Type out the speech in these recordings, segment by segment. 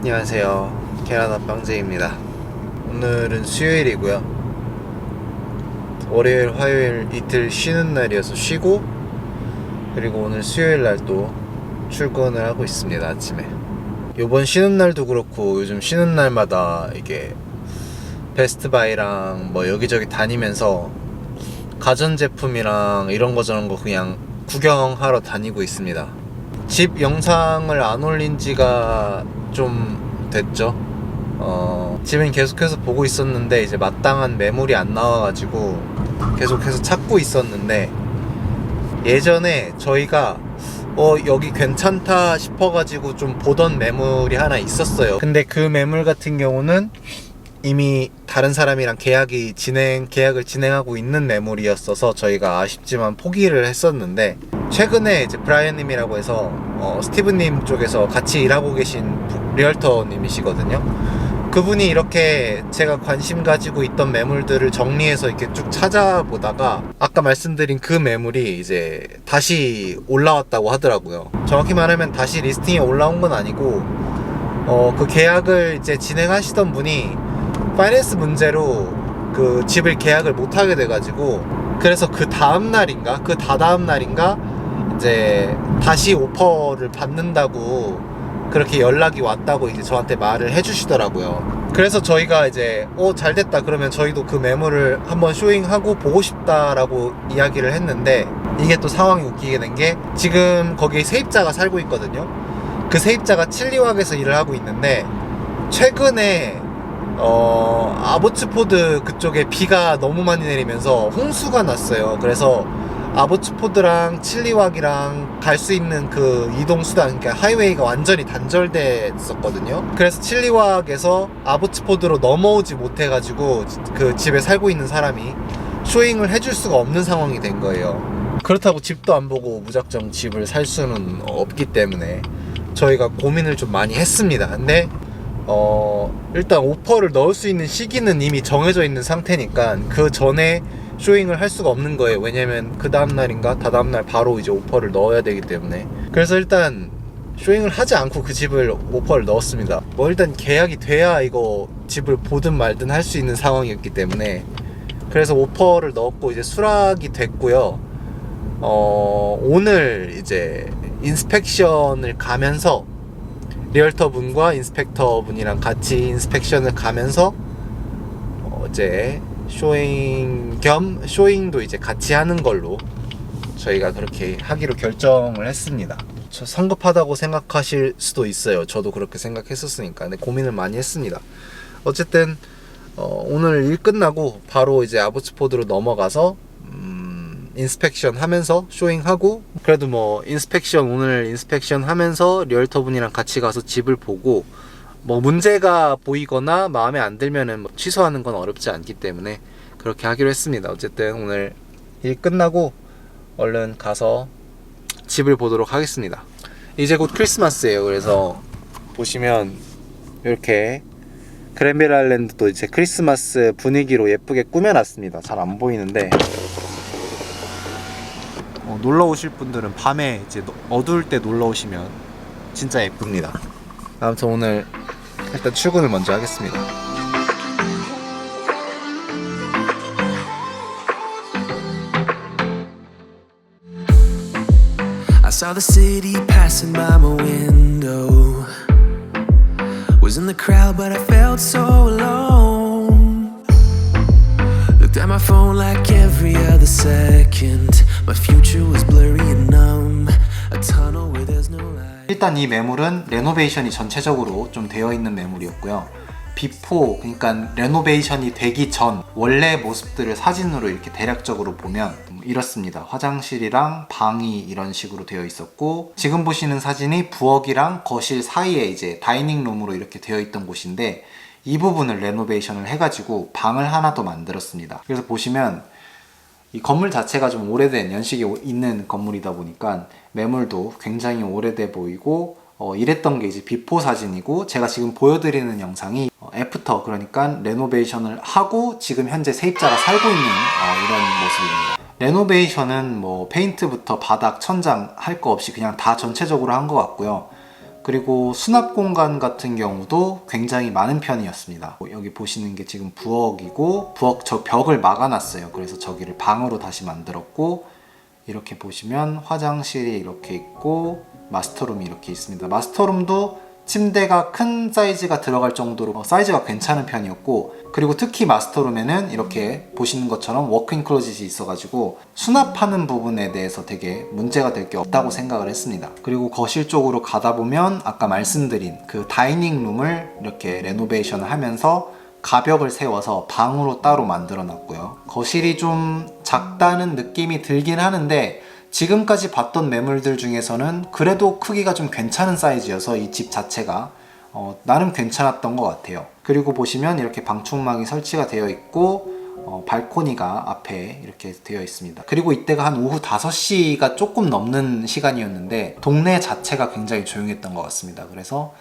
안녕하세요. 캐나다 빵제입니다. 오늘은 수요일이고요. 월요일, 화요일 이틀 쉬는 날이어서 쉬고, 그리고 오늘 수요일 날 또 출근을 하고 있습니다. 아침에. 요번 쉬는 날도 그렇고 요즘 쉬는 날마다 이게 베스트바이랑 뭐 여기저기 다니면서 가전제품이랑 이런 거 저런 거 그냥 구경하러 다니고 있습니다. 집 영상을 안 올린 지가 좀 됐죠. 집은 계속해서 보고 있었는데 이제 마땅한 매물이 안 나와가지고 계속해서 찾고 있었는데, 예전에 저희가 여기 괜찮다 싶어가지고 좀 보던 매물이 하나 있었어요. 근데 그 매물 같은 경우는 이미 다른 사람이랑 계약을 진행하고 있는 매물이었어서 저희가 아쉽지만 포기를 했었는데, 최근에 이제 브라이언님이라고 해서 스티브님 쪽에서 같이 일하고 계신 리얼터님이시거든요. 그분이 이렇게 제가 관심 가지고 있던 매물들을 정리해서 이렇게 쭉 찾아보다가 아까 말씀드린 그 매물이 이제 다시 올라왔다고 하더라고요. 정확히 말하면 다시 리스팅에 올라온 건 아니고 그 계약을 이제 진행하시던 분이 파이낸스 문제로 그 집을 계약을 못 하게 돼가지고, 그래서 그 다음 날인가 그 다다음 날인가 이제 다시 오퍼를 받는다고 그렇게 연락이 왔다고 이제 저한테 말을 해주시더라고요. 그래서 저희가 이제 잘됐다, 그러면 저희도 그 매물을 한번 쇼잉하고 보고 싶다라고 이야기를 했는데, 이게 또 상황이 웃기게 된 게, 지금 거기 세입자가 살고 있거든요. 그 세입자가 칠리왁에서 일을 하고 있는데, 최근에 아보츠포드 그쪽에 비가 너무 많이 내리면서 홍수가 났어요. 그래서 아보츠포드랑 칠리왁이랑 갈 수 있는 그 이동수단, 그러니까 하이웨이가 완전히 단절됐었거든요. 그래서 칠리왁에서 아보츠포드로 넘어오지 못해가지고 그 집에 살고 있는 사람이 쇼잉을 해줄 수가 없는 상황이 된 거예요. 그렇다고 집도 안 보고 무작정 집을 살 수는 없기 때문에 저희가 고민을 좀 많이 했습니다. 근데 일단 오퍼를 넣을 수 있는 시기는 이미 정해져 있는 상태니까 그 전에 쇼잉을 할 수가 없는 거예요. 왜냐면 그 다음날인가 다다음날 바로 이제 오퍼를 넣어야 되기 때문에. 그래서 일단 쇼잉을 하지 않고 그 집을 오퍼를 넣었습니다. 뭐 일단 계약이 돼야 이거 집을 보든 말든 할 수 있는 상황이었기 때문에. 그래서 오퍼를 넣었고 이제 수락이 됐고요. 오늘 이제 인스펙션을 가면서 리얼터 분과 인스펙터 분이랑 같이 인스펙션을 가면서 이제 쇼잉 겸 쇼잉도 이제 같이 하는 걸로 저희가 그렇게 하기로 결정을 했습니다. 저 성급하다고 생각하실 수도 있어요. 저도 그렇게 생각했었으니까. 근데 고민을 많이 했습니다. 어쨌든 오늘 일 끝나고 바로 이제 아보츠포드로 넘어가서 인스펙션 하면서 쇼잉하고, 그래도 뭐 오늘 인스펙션 하면서 리얼터 분이랑 같이 가서 집을 보고 뭐 문제가 보이거나 마음에 안 들면은 뭐 취소하는 건 어렵지 않기 때문에 그렇게 하기로 했습니다. 어쨌든 오늘 일 끝나고 얼른 가서 집을 보도록 하겠습니다. 이제 곧 크리스마스예요. 그래서 보시면 이렇게 그랜빌 아일랜드도 이제 크리스마스 분위기로 예쁘게 꾸며놨습니다. 잘 안 보이는데 놀러 오실 분들은 밤에 이제 어두울 때 놀러 오시면 진짜 예쁩니다. 아무튼 오늘 일단 출근을 먼저 하겠습니다. I saw the city passing by my window. Was in the crowd but I felt so alone. Looked at my phone like every other second. My future was blurry and numb. A tunnel where there's no light. 일단 이 매물은 레노베이션이 전체적으로 좀 되어 있는 매물이었고요. 비포, 그러니까 레노베이션이 되기 전 원래 모습들을 사진으로 이렇게 대략적으로 보면 이렇습니다. 화장실이랑 방이 이런 식으로 되어 있었고, 지금 보시는 사진이 부엌이랑 거실 사이에 이제 다이닝룸으로 이렇게 되어 있던 곳인데, 이 부분을 레노베이션을 해가지고 방을 하나 더 만들었습니다. 그래서 보시면 이 건물 자체가 좀 오래된 연식이 있는 건물이다 보니까 매물도 굉장히 오래돼 보이고, 이랬던 게 이제 비포 사진이고, 제가 지금 보여드리는 영상이 애프터, 그러니까 레노베이션을 하고 지금 현재 세입자가 살고 있는 이런 모습입니다. 레노베이션은 뭐 페인트부터 바닥, 천장 할 거 없이 그냥 다 전체적으로 한 것 같고요. 그리고 수납 공간 같은 경우도 굉장히 많은 편이었습니다. 여기 보시는 게 지금 부엌이고, 부엌 저 벽을 막아놨어요. 그래서 저기를 방으로 다시 만들었고, 이렇게 보시면 화장실이 이렇게 있고 마스터룸이 이렇게 있습니다. 마스터룸도 침대가 큰 사이즈가 들어갈 정도로 사이즈가 괜찮은 편이었고, 그리고 특히 마스터룸에는 이렇게 보시는 것처럼 워크인 클로짓이 있어가지고 수납하는 부분에 대해서 되게 문제가 될 게 없다고 생각을 했습니다. 그리고 거실 쪽으로 가다 보면 아까 말씀드린 그 다이닝 룸을 이렇게 레노베이션을 하면서 가벽을 세워서 방으로 따로 만들어 놨고요. 거실이 좀 작다는 느낌이 들긴 하는데 지금까지 봤던 매물들 중에서는 그래도 크기가 좀 괜찮은 사이즈여서 이 집 자체가 나름 괜찮았던 것 같아요. 그리고 보시면 이렇게 방충망이 설치가 되어 있고 발코니가 앞에 이렇게 되어 있습니다. 그리고 이때가 한 오후 5시가 조금 넘는 시간이었는데 동네 자체가 굉장히 조용했던 것 같습니다. 그래서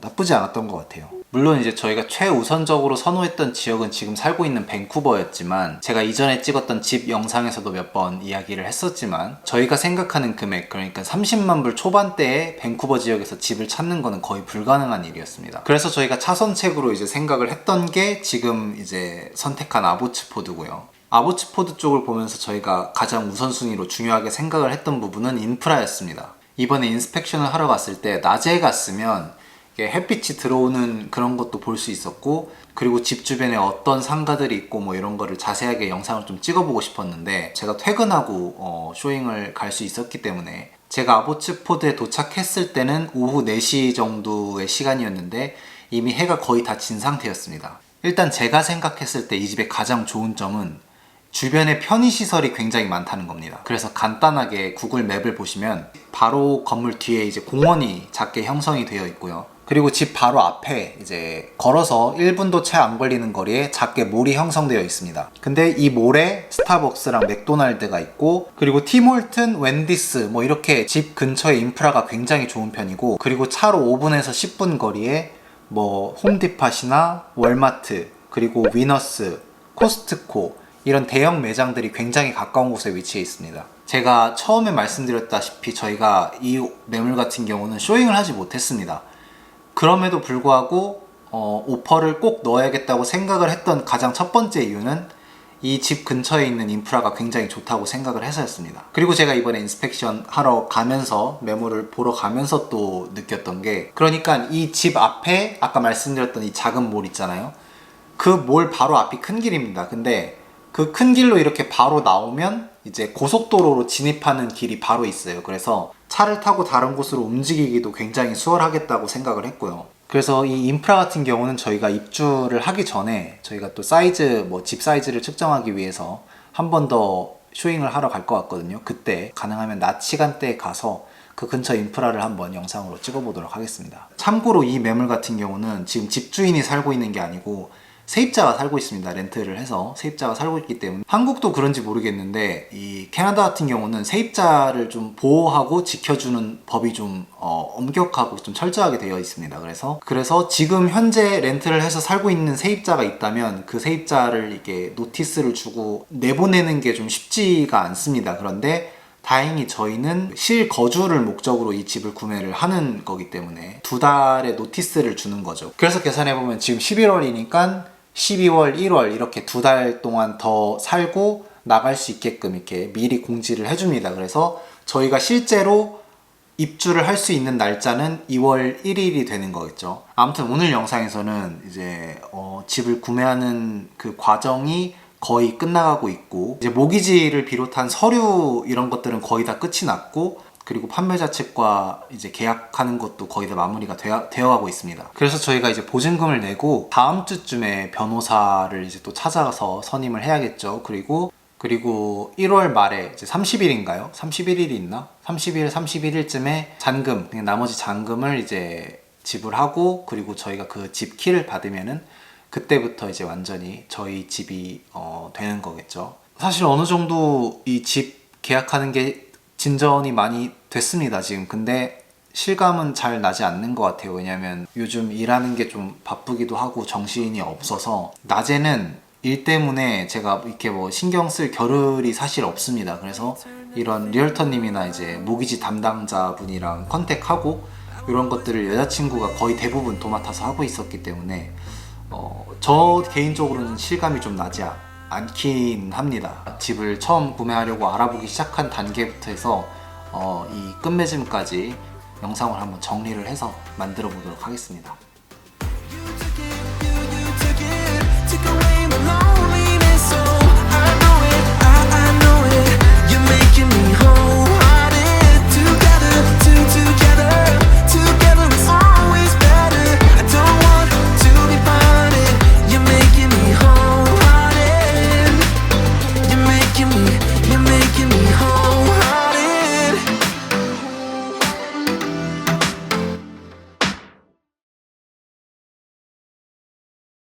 나쁘지 않았던 것 같아요. 물론 이제 저희가 최우선적으로 선호했던 지역은 지금 살고 있는 밴쿠버였지만, 제가 이전에 찍었던 집 영상에서도 몇 번 이야기를 했었지만, 저희가 생각하는 금액, 그러니까 30만 불 초반대에 밴쿠버 지역에서 집을 찾는 거는 거의 불가능한 일이었습니다. 그래서 저희가 차선책으로 이제 생각을 했던 게 지금 이제 선택한 아보츠포드고요. 아보츠포드 쪽을 보면서 저희가 가장 우선순위로 중요하게 생각을 했던 부분은 인프라였습니다. 이번에 인스펙션을 하러 갔을 때 낮에 갔으면 햇빛이 들어오는 그런 것도 볼 수 있었고, 그리고 집 주변에 어떤 상가들이 있고 뭐 이런 거를 자세하게 영상을 좀 찍어보고 싶었는데, 제가 퇴근하고 쇼잉을 갈 수 있었기 때문에, 제가 아보츠포드에 도착했을 때는 오후 4시 정도의 시간이었는데 이미 해가 거의 다 진 상태였습니다. 일단 제가 생각했을 때 이 집의 가장 좋은 점은 주변에 편의시설이 굉장히 많다는 겁니다. 그래서 간단하게 구글 맵을 보시면 바로 건물 뒤에 이제 공원이 작게 형성이 되어 있고요. 그리고 집 바로 앞에 이제 걸어서 1분도 채 안 걸리는 거리에 작게 몰이 형성되어 있습니다. 근데 이 몰에 스타벅스랑 맥도날드가 있고, 그리고 티몰튼, 웬디스 뭐 이렇게 집 근처에 인프라가 굉장히 좋은 편이고, 그리고 차로 5분에서 10분 거리에 뭐 홈디팟이나 월마트, 그리고 위너스, 코스트코 이런 대형 매장들이 굉장히 가까운 곳에 위치해 있습니다. 제가 처음에 말씀드렸다시피 저희가 이 매물 같은 경우는 쇼잉을 하지 못했습니다. 그럼에도 불구하고 오퍼를 꼭 넣어야겠다고 생각을 했던 가장 첫 번째 이유는 이 집 근처에 있는 인프라가 굉장히 좋다고 생각을 해서였습니다. 그리고 제가 이번에 인스펙션 하러 가면서, 매물을 보러 가면서 또 느꼈던 게, 그러니까 이 집 앞에 아까 말씀드렸던 이 작은 몰 있잖아요. 그 몰 바로 앞이 큰 길입니다. 근데 그 큰 길로 이렇게 바로 나오면 이제 고속도로로 진입하는 길이 바로 있어요. 그래서 차를 타고 다른 곳으로 움직이기도 굉장히 수월하겠다고 생각을 했고요. 그래서 이 인프라 같은 경우는 저희가 입주를 하기 전에 저희가 또 사이즈, 집 사이즈를 측정하기 위해서 한 번 더 쇼잉을 하러 갈 것 같거든요. 그때 가능하면 낮 시간대에 가서 그 근처 인프라를 한번 영상으로 찍어보도록 하겠습니다. 참고로 이 매물 같은 경우는 지금 집주인이 살고 있는 게 아니고 세입자가 살고 있습니다. 렌트를 해서 세입자가 살고 있기 때문에, 한국도 그런지 모르겠는데 이 캐나다 같은 경우는 세입자를 좀 보호하고 지켜주는 법이 좀 엄격하고 좀 철저하게 되어 있습니다. 그래서 지금 현재 렌트를 해서 살고 있는 세입자가 있다면 그 세입자를 이렇게 노티스를 주고 내보내는 게 좀 쉽지가 않습니다. 그런데 다행히 저희는 실거주를 목적으로 이 집을 구매를 하는 거기 때문에 2달의 노티스를 주는 거죠. 그래서 계산해보면 지금 11월이니까 12월, 1월 이렇게 2달 동안 더 살고 나갈 수 있게끔 이렇게 미리 공지를 해줍니다. 그래서 저희가 실제로 입주를 할 수 있는 날짜는 2월 1일이 되는 거겠죠. 아무튼 오늘 영상에서는 이제 집을 구매하는 그 과정이 거의 끝나가고 있고, 이제 모기지를 비롯한 서류 이런 것들은 거의 다 끝이 났고, 그리고 판매자 측과 이제 계약하는 것도 거의 다 마무리가 되어가고 있습니다. 그래서 저희가 이제 보증금을 내고 다음 주쯤에 변호사를 이제 또 찾아가서 선임을 해야겠죠. 그리고 1월 말에 이제 30일인가요? 31일이 있나? 30일, 31일쯤에 잔금, 그냥 나머지 잔금을 이제 지불하고, 그리고 저희가 그 집 키를 받으면은 그때부터 이제 완전히 저희 집이 되는 거겠죠. 사실 어느 정도 이 집 계약하는 게 진전이 많이 됐습니다, 지금. 근데 실감은 잘 나지 않는 것 같아요. 왜냐면 요즘 일하는 게 좀 바쁘기도 하고 정신이 없어서, 낮에는 일 때문에 제가 이렇게 신경 쓸 겨를이 사실 없습니다. 그래서 이런 리얼터님이나 이제 모기지 담당자분이랑 컨택하고 이런 것들을 여자친구가 거의 대부분 도맡아서 하고 있었기 때문에 저 개인적으로는 실감이 좀 나지 않긴 합니다. 집을 처음 구매하려고 알아보기 시작한 단계부터 해서 이 끝맺음까지 영상을 한번 정리를 해서 만들어 보도록 하겠습니다.